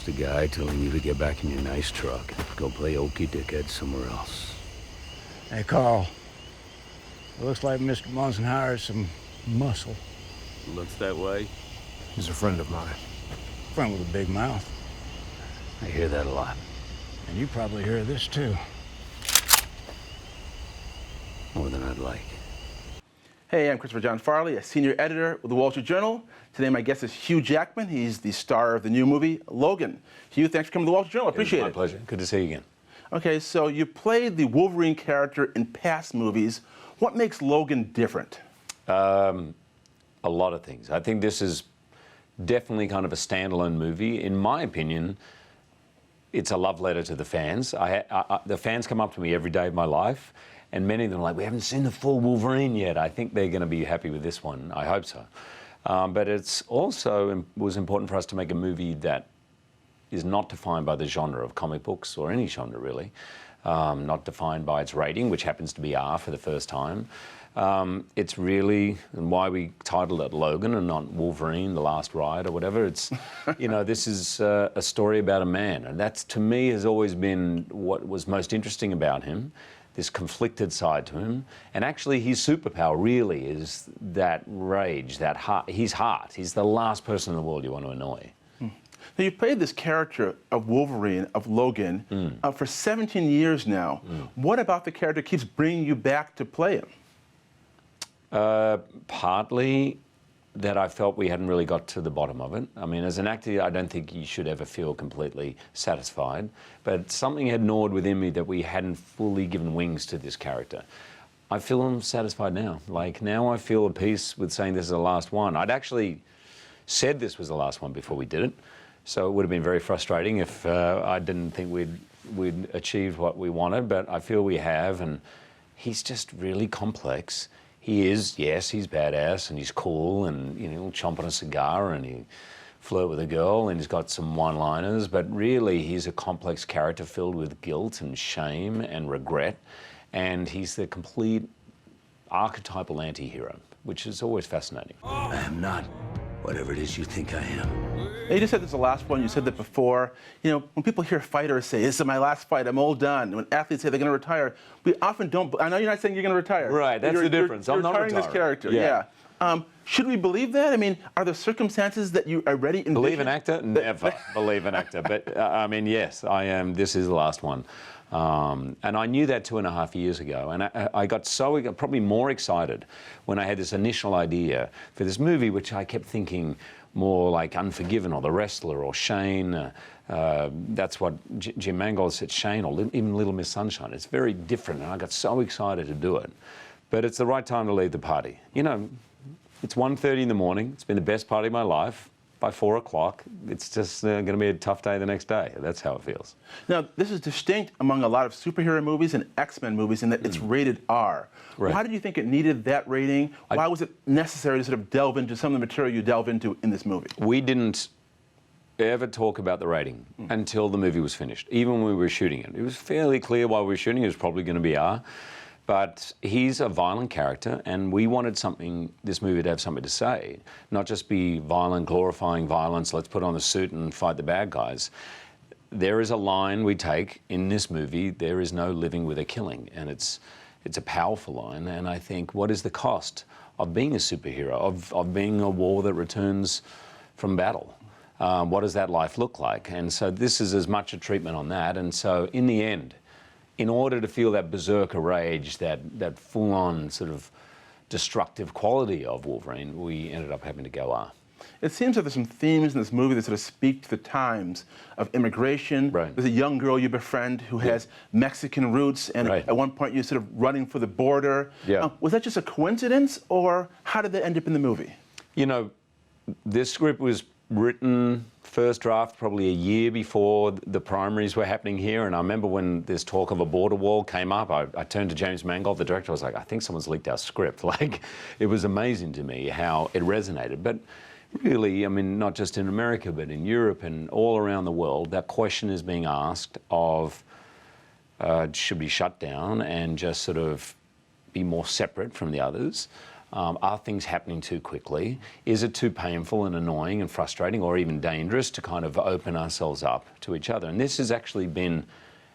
Just a guy telling you to get back in your nice truck and go play okey dickhead somewhere else. Hey, Carl. It looks like Mr. Munson hired some muscle. Looks that way. He's a friend of mine. Friend with a big mouth. I hear that a lot. And you probably hear this, too. More than I'd like. Hey, I'm Christopher John Farley, a senior editor with the Wall Street Journal. Today my guest is Hugh Jackman. He's the star of the new movie, Logan. Hugh, thanks for coming to the Wall Street Journal. I appreciate it. My pleasure. Good to see you again. Okay, so you played the Wolverine character in past movies. What makes Logan different? A lot of things. I think this is definitely kind of a standalone movie. In my opinion, it's a love letter to the fans. The fans come up to me every day of my life, and many of them are like, we haven't seen the full Wolverine yet. I think they're going to be happy with this one. I hope so. But it's also was important for us to make a movie that is not defined by the genre of comic books or any genre, really. Not defined by its rating, which happens to be R for the first time. It's really, and why we titled it Logan and not Wolverine, The Last Ride or whatever. It's, you know, this is a story about a man. And that, to me, has always been what was most interesting about him, this conflicted side to him. And actually, his superpower really is that rage, that heart, his heart. He's the last person in the world you want to annoy. Now, you played this character of Wolverine, of Logan, for 17 years now. What about the character keeps bringing you back to play him? Partly that I felt we hadn't really got to the bottom of it. I mean, as an actor, I don't think you should ever feel completely satisfied, but something had gnawed within me that we hadn't fully given wings to this character. I feel satisfied now. Like, now I feel at peace with saying this is the last one. I'd actually said this was the last one before we did it, so it would have been very frustrating if I didn't think we'd achieved what we wanted, but I feel we have, and he's just really complex. He is, yes, he's badass and he's cool and, you know, he'll chomp on a cigar and he'll flirt with a girl and he's got some one-liners, but really he's a complex character filled with guilt and shame and regret, and he's the complete archetypal anti-hero, which is always fascinating. I am not whatever it is you think I am. Now, you just said this is the last one. You said that before. You know, when people hear fighters say, this is my last fight, I'm all done. When athletes say they're going to retire, we often don't. I know you're not saying you're going to retire. Right, that's the difference. You're I'm not retiring this character. Yeah. Should we believe that? I mean, are there circumstances that you already envision? Believe an actor? Never believe an actor. But, I mean, yes, I am. This is the last one. And I knew that 2.5 years ago. And I got probably more excited when I had this initial idea for this movie, which I kept thinking more like Unforgiven or The Wrestler or Shane. That's what Jim Mangold said, Shane, or even Little Miss Sunshine. It's very different, and I got so excited to do it. But it's the right time to leave the party. You know, it's 1:30 in the morning. It's been the best party of my life. By 4 o'clock, it's just going to be a tough day the next day. That's how it feels. Now, this is distinct among a lot of superhero movies and X-Men movies in that it's rated R. Right. Why did you think it needed that rating? Why was it necessary to sort of delve into some of the material you delve into in this movie? We didn't ever talk about the rating until the movie was finished, even when we were shooting it. It was fairly clear while we were shooting it was probably going to be R. But he's a violent character, and we wanted this movie to have something to say, not just be violent, glorifying violence, let's put on the suit and fight the bad guys. There is a line we take in this movie, there is no living with a killing, and it's a powerful line, and I think, what is the cost of being a superhero, of being a war that returns from battle? What does that life look like? And so this is as much a treatment on that, and so in the end, in order to feel that berserker rage, that full-on sort of destructive quality of Wolverine, we ended up having to go R. It seems that there's some themes in this movie that sort of speak to the times of immigration. Right. There's a young girl you befriend who has Mexican roots, and at one point you're sort of running for the border. Yeah. Was that just a coincidence, or how did that end up in the movie? You know, this script was written first draft probably a year before the primaries were happening here, and I remember when this talk of a border wall came up, I turned to James Mangold, the director. I was like, I think someone's leaked our script. Like, it was amazing to me how it resonated. But really, I mean, not just in America, but in Europe and all around the world, that question is being asked of should we shut down and just sort of be more separate from the others? Are things happening too quickly? Is it too painful and annoying and frustrating or even dangerous to kind of open ourselves up to each other? And this has actually been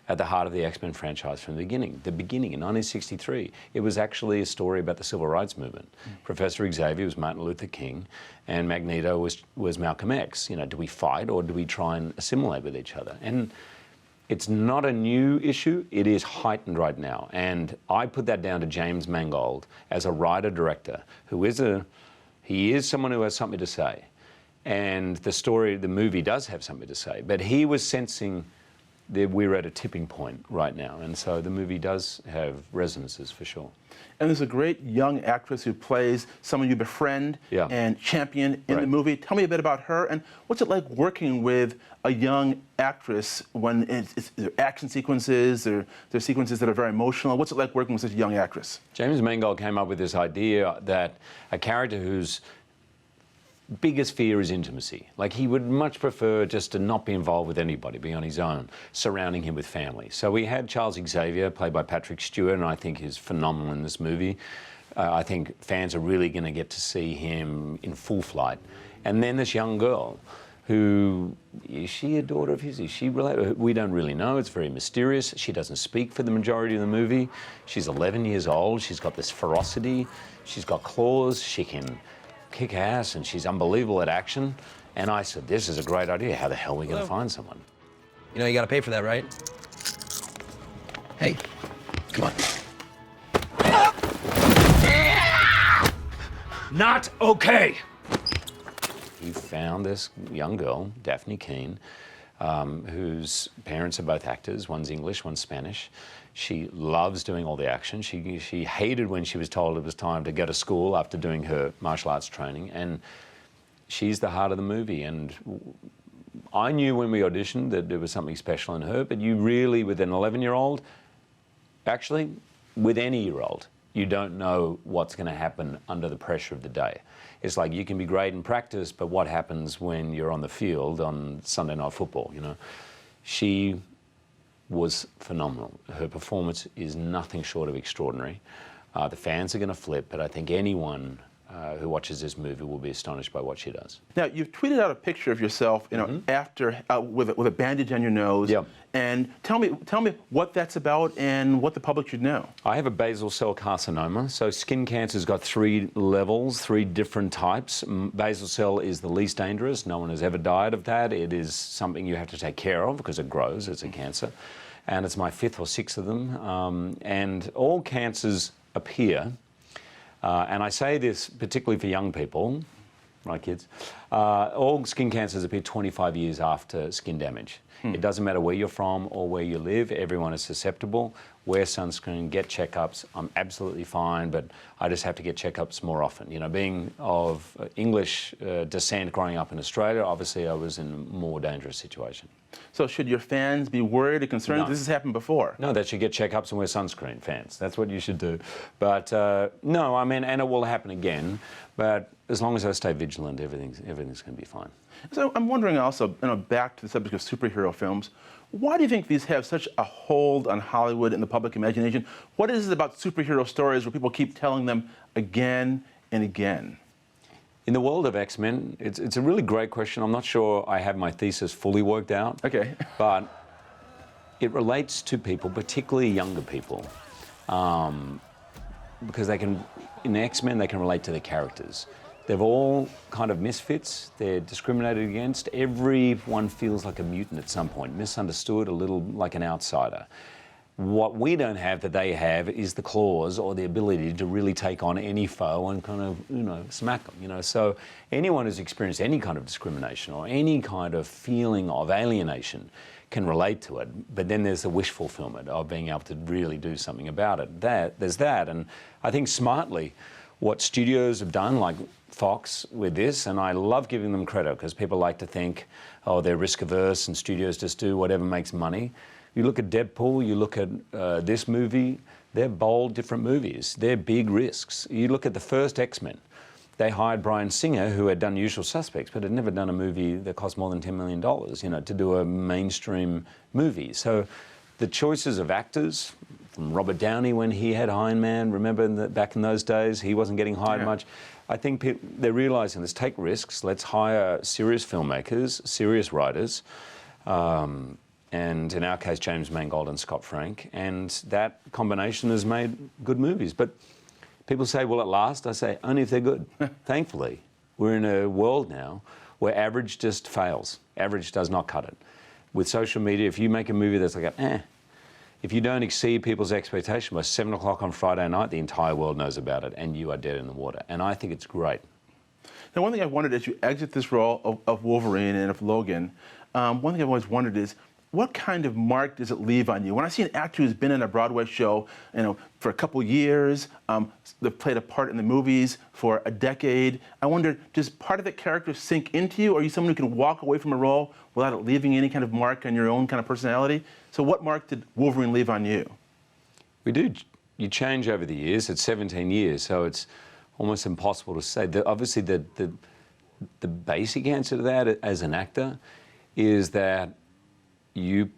at the heart of the X-Men franchise from the beginning. The beginning, in 1963, it was actually a story about the Civil Rights Movement. Professor Xavier was Martin Luther King, and Magneto was Malcolm X. You know, do we fight or do we try and assimilate with each other? And it's not a new issue, it is heightened right now. And I put that down to James Mangold as a writer-director, he is someone who has something to say. And the movie does have something to say, but he was sensing that we're at a tipping point right now. And so the movie does have resonances for sure. And there's a great young actress who plays someone you befriend and champion in the movie. Tell me a bit about her, and what's it like working with a young actress when there are action sequences, there are sequences that are very emotional. What's it like working with such a young actress? James Mangold came up with this idea that a character whose biggest fear is intimacy. Like, he would much prefer just to not be involved with anybody, be on his own, surrounding him with family. So we had Charles Xavier, played by Patrick Stewart, and I think he's phenomenal in this movie. I think fans are really going to get to see him in full flight. And then this young girl, who, is she a daughter of his? Is she related? We don't really know. It's very mysterious. She doesn't speak for the majority of the movie. She's 11 years old. She's got this ferocity. She's got claws. She can kick ass, and she's unbelievable at action. And I said, this is a great idea. How the hell are we going to find someone? You know you got to pay for that, right? Hey, come on. Not okay. He found this young girl, Daphne Keane, whose parents are both actors. One's English, one's Spanish. She loves doing all the action. She hated when she was told it was time to go to school after doing her martial arts training. And she's the heart of the movie. And I knew when we auditioned that there was something special in her, but you really, with an 11-year-old, actually, with any year-old, you don't know what's going to happen under the pressure of the day. It's like you can be great in practice, but what happens when you're on the field on Sunday Night Football, you know? She was phenomenal. Her performance is nothing short of extraordinary. The fans are going to flip, but I think anyone who watches this movie will be astonished by what she does. Now, you've tweeted out a picture of yourself, you know, after with a bandage on your nose. Yeah. And tell me what that's about and what the public should know. I have a basal cell carcinoma. So skin cancer's got 3 levels, 3 different types. Basal cell is the least dangerous. No one has ever died of that. It is something you have to take care of because it grows. It's a cancer. And it's my 5th or 6th of them. And all cancers appear. And I say this particularly for young people, right, kids? All skin cancers appear 25 years after skin damage. It doesn't matter where you're from or where you live. Everyone is susceptible. Wear sunscreen, get checkups. I'm absolutely fine, but I just have to get checkups more often. You know, being of English descent growing up in Australia, obviously I was in a more dangerous situation. So should your fans be worried or concerned? No. This has happened before. No, they should get checkups and wear sunscreen, fans. That's what you should do. But no, I mean, and it will happen again. But as long as I stay vigilant, everything's going to be fine. So I'm wondering also, you know, back to the subject of superhero films, why do you think these have such a hold on Hollywood and the public imagination? What is it about superhero stories where people keep telling them again and again? In the world of X-Men, it's a really great question. I'm not sure I have my thesis fully worked out. Okay. But it relates to people, particularly younger people, because they can, in X-Men, they can relate to the characters. They're all kind of misfits. They're discriminated against. Everyone feels like a mutant at some point, misunderstood, a little like an outsider. What we don't have that they have is the claws or the ability to really take on any foe and kind of, you know, smack them, you know. So anyone who's experienced any kind of discrimination or any kind of feeling of alienation can relate to it. But then there's the wish fulfillment of being able to really do something about it. There's that. And I think smartly, what studios have done, like Fox with this, and I love giving them credit because people like to think, oh, they're risk averse and studios just do whatever makes money. You look at Deadpool, you look at this movie, they're bold, different movies. They're big risks. You look at the first X-Men. They hired Bryan Singer, who had done Usual Suspects, but had never done a movie that cost more than $10 million, you know, to do a mainstream movie. So the choices of actors, from Robert Downey when he had Iron Man. Remember back in those days, he wasn't getting hired much. I think they're realising, let's take risks, let's hire serious filmmakers, serious writers, and in our case, James Mangold and Scott Frank, and that combination has made good movies. But people say, will it last? I say, only if they're good. Thankfully, we're in a world now where average just fails. Average does not cut it. With social media, if you make a movie that's like, if you don't exceed people's expectation by 7 o'clock on Friday night, the entire world knows about it, and you are dead in the water. And I think it's great. Now, one thing I wondered as you exit this role of Wolverine and of Logan, one thing I've always wondered is, what kind of mark does it leave on you? When I see an actor who's been in a Broadway show, for a couple years, they've played a part in the movies for a decade, I wonder, does part of the character sink into you, or are you someone who can walk away from a role without it leaving any kind of mark on your own kind of personality? So what mark did Wolverine leave on you? We do. You change over the years. It's 17 years, so it's almost impossible to say. Obviously, the basic answer to that as an actor is that you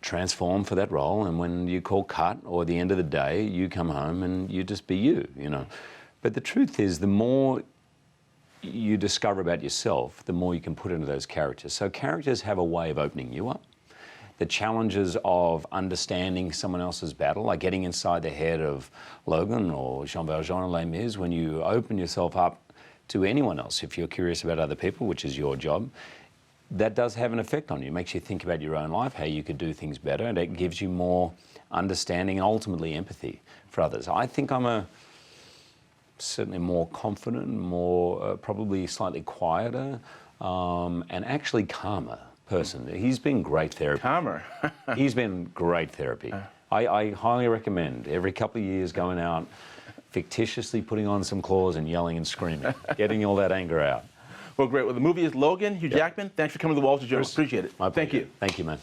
transform for that role, and when you call cut or at the end of the day, you come home and you just be you, But the truth is, the more you discover about yourself, the more you can put into those characters. So characters have a way of opening you up. The challenges of understanding someone else's battle, like getting inside the head of Logan or Jean Valjean or Les Mis, when you open yourself up to anyone else, if you're curious about other people, which is your job, that does have an effect on you. It makes you think about your own life, how you could do things better, and it gives you more understanding and ultimately empathy for others. I think I'm certainly more confident, more probably slightly quieter, and actually calmer person. He's been great therapy. Calmer. He's been great therapy. I highly recommend every couple of years going out, fictitiously putting on some claws and yelling and screaming, getting all that anger out. Well, great. Well, the movie is Logan. Hugh Jackman, thanks for coming to the Wall Street Journal. Appreciate it. My pleasure. Thank you. Thank you, man.